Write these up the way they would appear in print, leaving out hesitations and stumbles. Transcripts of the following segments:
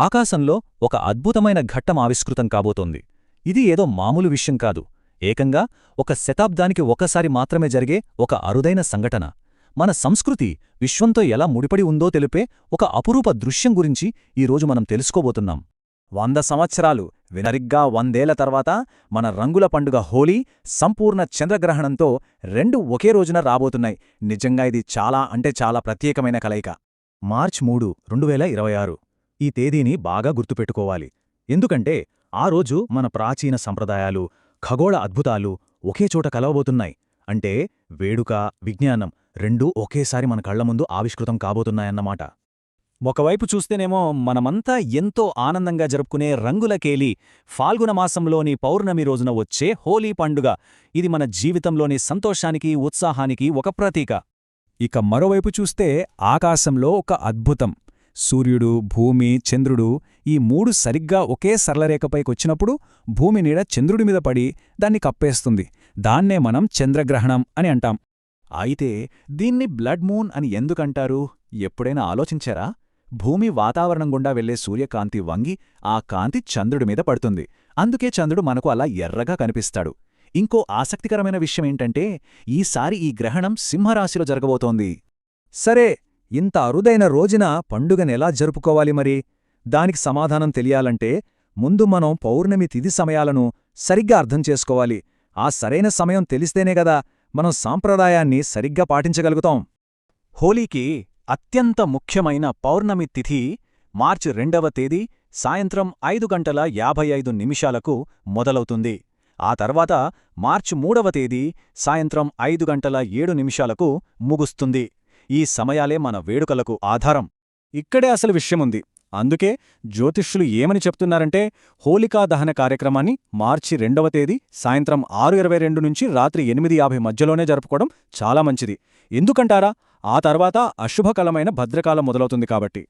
ఆకాశంలో ఒక అద్భుతమైన ఘట్టం ఆవిష్కృతం కాబోతోంది. ఇది ఏదో మామూలు విషయం కాదు. ఏకంగా ఒక శతాబ్దానికి ఒకసారి మాత్రమే జరిగే ఒక అరుదైన సంఘటన. మన సంస్కృతి విశ్వంతో ఎలా ముడిపడి ఉందో తెలిపే ఒక అపురూప దృశ్యం గురించి ఈరోజు మనం తెలుసుకోబోతున్నాం. 100 సంవత్సరాలు వినరిగ్గా 100 ఏళ్ల తర్వాత మన రంగుల పండుగ హోలీ సంపూర్ణ చంద్రగ్రహణంతో రెండు ఒకే రోజున రాబోతున్నాయి. నిజంగా ఇది చాలా ప్రత్యేకమైన కలయిక. మార్చి 3, 2026 ఈ తేదీని బాగా గుర్తుపెట్టుకోవాలి. ఎందుకంటే ఆ రోజు మన ప్రాచీన సంప్రదాయాలు, ఖగోళ అద్భుతాలు ఒకేచోట కలవబోతున్నాయి. అంటే వేడుక, విజ్ఞానం రెండూ ఒకేసారి మన కళ్ల ముందు ఆవిష్కృతం కాబోతున్నాయన్నమాట. ఒకవైపు చూస్తేనేమో మనమంతా ఎంతో ఆనందంగా జరుపుకునే రంగులకేలి ఫాల్గుణ మాసంలోని పౌర్ణమి రోజున వచ్చే హోలీ పండుగ. ఇది మన జీవితంలోని సంతోషానికి, ఉత్సాహానికి ఒక ప్రతీక. ఇక మరోవైపు చూస్తే ఆకాశంలో ఒక అద్భుతం. సూర్యుడు, భూమి, చంద్రుడు ఈ మూడు సరిగ్గా ఒకే సరళరేఖపైకొచ్చినప్పుడు భూమి నీడ చంద్రుడి మీద పడి దాన్ని కప్పేస్తుంది. దాన్నే మనం చంద్రగ్రహణం అని అంటాం. అయితే దీన్ని బ్లడ్ మూన్ అని ఎందుకంటారు? ఎప్పుడైనా ఆలోచించారా? భూమి వాతావరణం గుండా వెళ్లే సూర్యకాంతి వంగి ఆ కాంతి చంద్రుడి మీద పడుతుంది. అందుకే చంద్రుడు మనకు అలా ఎర్రగా కనిపిస్తాడు. ఇంకో ఆసక్తికరమైన విషయమేంటంటే ఈసారి ఈ గ్రహణం సింహరాశిలో జరగబోతోంది. సరే, ఇంత అరుదైన రోజున పండుగనెలా జరుపుకోవాలి మరి? దానికి సమాధానం తెలియాలంటే ముందు మనం పౌర్ణమి తిథి సమయాలను సరిగ్గా అర్థం చేసుకోవాలి. ఆ సరైన సమయం తెలిస్తేనే గదా మనం సాంప్రదాయాన్ని సరిగ్గా పాటించగలుగుతాం. హోలీకి అత్యంత ముఖ్యమైన పౌర్ణమి తిథి మార్చి 2వ తేదీ సాయంత్రం 5:55 మొదలవుతుంది. ఆ తర్వాత మార్చి 3వ తేదీ సాయంత్రం 5:07 ముగుస్తుంది. ఈ సమయాలే మన వేడుకలకు ఆధారం. ఇక్కడే అసలు విషయముంది. అందుకే జ్యోతిష్యులు ఏమని చెప్తున్నారంటే హోలికా దహన కార్యక్రమాన్ని మార్చి 2వ తేదీ సాయంత్రం 6:22 నుంచి రాత్రి 8:50 మధ్యలోనే జరుపుకోవడం చాలా మంచిది. ఎందుకంటారా? ఆ తర్వాత అశుభకరమైన భద్రకాలం మొదలవుతుంది కాబట్టి.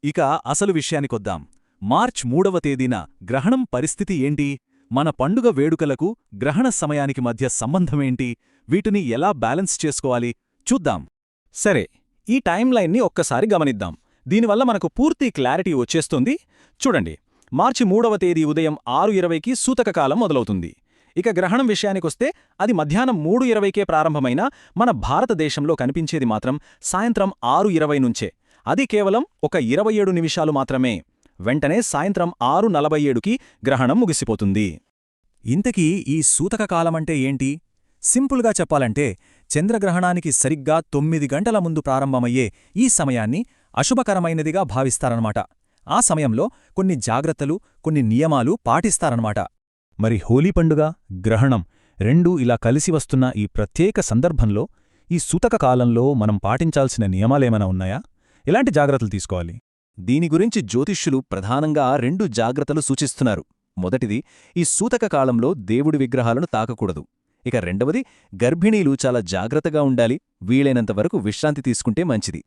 ఇక అసలు విషయానికొద్దాం. మార్చి 3వ తేదీన గ్రహణం పరిస్థితి ఏంటి? మన పండుగ వేడుకలకు గ్రహణ సమయానికి మధ్య సంబంధమేంటి? వీటిని ఎలా బ్యాలెన్స్ చేసుకోవాలి చూద్దాం. సరే, ఈ టైంలైన్ని ఒక్కసారి గమనిద్దాం. దీనివల్ల మనకు పూర్తి క్లారిటీ వచ్చేస్తుంది. చూడండి, మార్చి 3వ తేదీ ఉదయం 6:20కి సూతక కాలం మొదలవుతుంది. ఇక గ్రహణం విషయానికొస్తే అది మధ్యాహ్నం 3:20కే ప్రారంభమైన మన భారతదేశంలో కనిపించేది మాత్రం సాయంత్రం 6:20 నుంచే. అది కేవలం ఒక 27 నిమిషాలు మాత్రమే. వెంటనే సాయంత్రం 6:47కి గ్రహణం ముగిసిపోతుంది. ఇంతకీ ఈ సూతక కాలమంటే ఏంటి? సింపుల్గా చెప్పాలంటే చంద్రగ్రహణానికి సరిగ్గా 9 గంటల ముందు ప్రారంభమయ్యే ఈ సమయాన్ని అశుభకరమైనదిగా భావిస్తారన్నమాట. ఆ సమయంలో కొన్ని జాగ్రత్తలు, కొన్ని నియమాలు పాటిస్తారన్నమాట. మరి హోలీ పండుగ, గ్రహణం రెండూ ఇలా కలిసి వస్తున్న ఈ ప్రత్యేక సందర్భంలో ఈ సూతక కాలంలో మనం పాటించాల్సిన నియమాలేమైనా ఉన్నాయా? ఎలాంటి జాగ్రత్తలు తీసుకోవాలి? దీని గురించి జ్యోతిష్యులు ప్రధానంగా 2 జాగ్రత్తలు సూచిస్తున్నారు. మొదటిది, ఈ సూతక కాలంలో దేవుడి విగ్రహాలను తాకకూడదు. ఇక రెండవది, గర్భిణీలు చాలా జాగ్రత్తగా ఉండాలి. వీలైనంతవరకు విశ్రాంతి తీసుకుంటే మంచిది.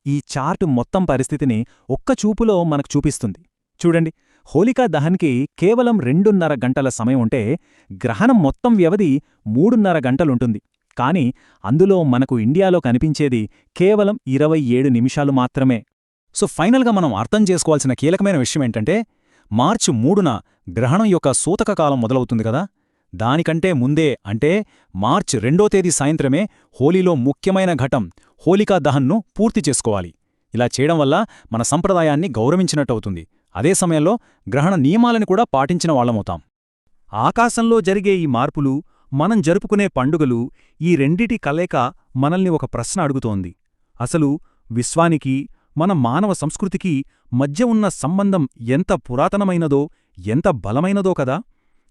ఈ చార్టు మొత్తం పరిస్థితిని ఒక్క చూపులో మనకు చూపిస్తుంది. చూడండి, హోలికా దహన్కి కేవలం 2:30 గంటల సమయం ఉంటే గ్రహణం మొత్తం వ్యవధి 3:30 గంటలుంటుంది. కాని అందులో మనకు ఇండియాలో కనిపించేది కేవలం 27 నిమిషాలు మాత్రమే. సో ఫైనల్గా మనం అర్థం చేసుకోవాల్సిన కీలకమైన విషయమేంటంటే మార్చి 3న గ్రహణం యొక్క సూతక కాలం మొదలవుతుంది కదా, దానికంటే ముందే అంటే మార్చి 2వ తేదీ సాయంత్రమే హోలీలో ముఖ్యమైన ఘటం హోలికా దహన్ను పూర్తి చేసుకోవాలి. ఇలా చేయడం వల్ల మన సంప్రదాయాన్ని గౌరవించినట్టవుతుంది. అదే సమయంలో గ్రహణ నియమాలను కూడా పాటించిన వాళ్ళమవుతాం. ఆకాశంలో జరిగే ఈ మార్పులు, మనం జరుపుకునే పండుగలు, ఈ రెండిటి కలయిక మనల్ని ఒక ప్రశ్న అడుగుతోంది. అసలు విశ్వానికి, మన మానవ సంస్కృతికి మధ్య ఉన్న సంబంధం ఎంత పురాతనమైనదో, ఎంత బలమైనదో కదా.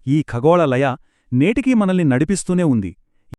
ఈ ఖగోళ లయ నేటికీ మనల్ని నడిపిస్తూనే ఉంది.